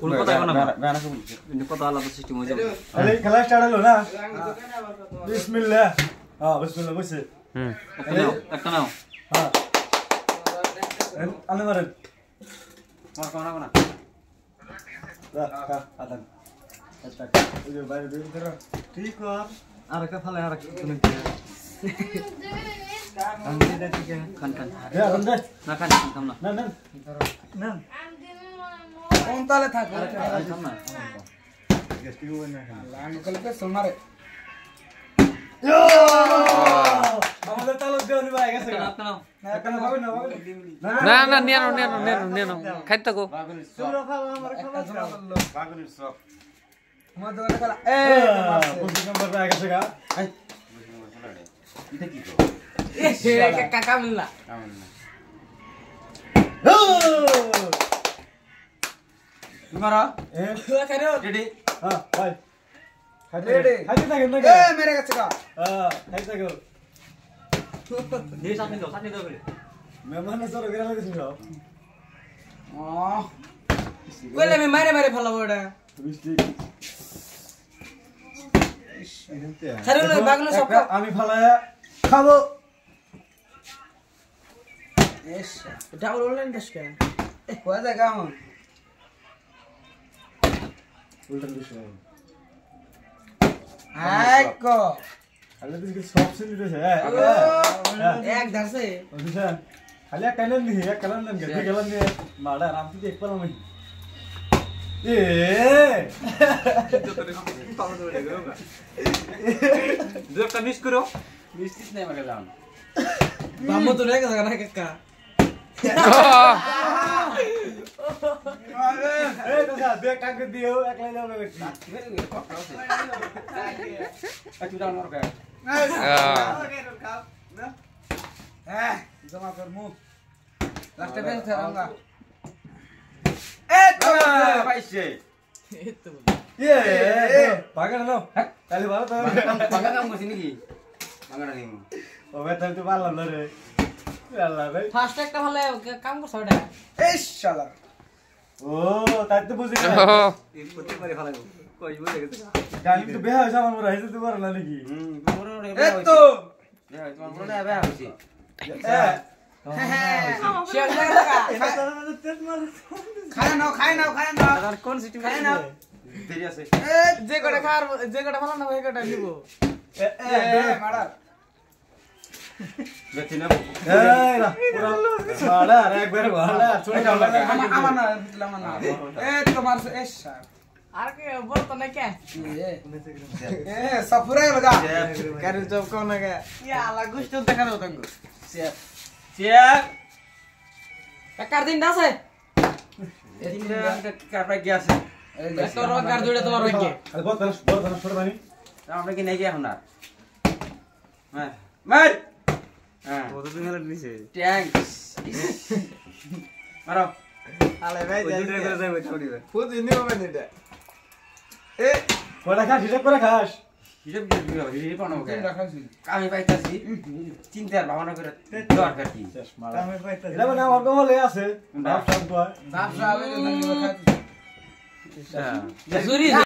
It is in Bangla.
ফুল কথা কোনা গানা কো বলছি ইনি কথা আলাদা সিস্টেম হয়ে যাবে আরে খেলা স্টার্ট হলো না বিসমিল্লাহ বিসমিল্লাহ বসে একটা নাও হ্যাঁ আলে মারেন মার কোনা কোনা আদান আচ্ছা ওই যে বাইরে বের করো ঠিক কর আর একটা ফালে আর একটা তুমি আমি এটা ঠিক খান খান আদান দে না খান খান না না না না কোন তালে থাকো খান না গেস্টি হই না আঙ্কেল কে সোনারে আমাদের তালু দেওনি ভাই গেছে একটা নাও না কেন ভাবে না না না নেনো খাইতে থাকো সুরা খাও আমার খাবার বাগুনির সব আমার দোকানে খেলা এ 25 নম্বর ভাই গেছে গা এটা কি তো এ কাকা মিললা তোমারা এ খারে রেডি হ্যাঁ ভাই Ready? খাইতে থাকেন না এ মেরে গেছে কা খাইতে থাকো দিয়ে সামনে দাও বলে মেহমান সর গেরা লাগছে সব কইলে আমি মারে মারে ফেলাবো এটা বৃষ্টি খারে লই বাগলো সব আমি ফালায়া খাবো এস ডাবল অনলাইন দশকে এ কোয়া জায়গা আমার উল্টান বিষয় আই কো খালি দিকে সব সিন দিতেছে এক ধরছে ওদিশা খালি এক কালার নি এক কালার নেন গেছে কালার নি মাডা রাম তুই এক পালা মই এ দুই একটা মিস করো মিস্টিস নাই আমাকে যাও বামো তো রেগে জায়গা না কাকা এ দাদা দেখ কাকে দিও এক লাইন হবে বেশি আচ্ছা দাও আমার গায় হ্যাঁ জমা কর মুখ লাস্টে বেল থাঙ্গা এ তো পাইছে এ পাগল না তাহলে ভালো তো বাগা কাম করছিস নাকি বাগাটা নিম ও বেতন তো পারলাম না রে আল্লাহ ভাই ফার্স্ট একটা ভালো কাম করছ ওটা এই শালা ও তাই তো বুঝি না এই প্রতি করে ফেলাবো কই বুঝে গেছে গালি তো বেহা হইছে আমার মনে হইছে তো পারলা নাকি মোরে এ তো তোমার মোরে আবে হইছে শেয়ার লাগা খায় নাও আর কোন সিস্টেম খায় নাও দেরি আছে এ যে কটা খার যে কটা ভালো না ওই কটা নিব এ মারা বেতি না এই না পুরা মারা আর একবার ভালা চলে যাও লাগা আমার না দিলাম না এ তোমার এ শালা আর কে বল তো না কে এ সফরে লাগা কারু জব কোন না কে ইয়া আলা গুষ্ট দেখানো তঙ্গ চেক চেক কার দিন দাসে এদিকে কারপা কি আছে এত রোজগার জুড়ে তোমার হইকে আরে বড় ধান ছোট বানি আমরা কি নাই কি এখন আর মার মার হ্যাঁ কত দিন হলো নিছে ট্যাঙ্কস মারো আলে ভাই ওই দুটো করে যাবে ছাউড়িবে ফুদ ইনি হবে এটা এ কটা খাস হিসাব করে খাস হিসাব কি হবে হিসাব পানো কে রাখাছি আমি পাইতাছি চিন্তার ভাবনা করে দরকার কি শেষ মারা এটা মানে আমার কমলে আছে ভাব সব তো ব্যবসা হবে তো খাইতে আচ্ছা জুরি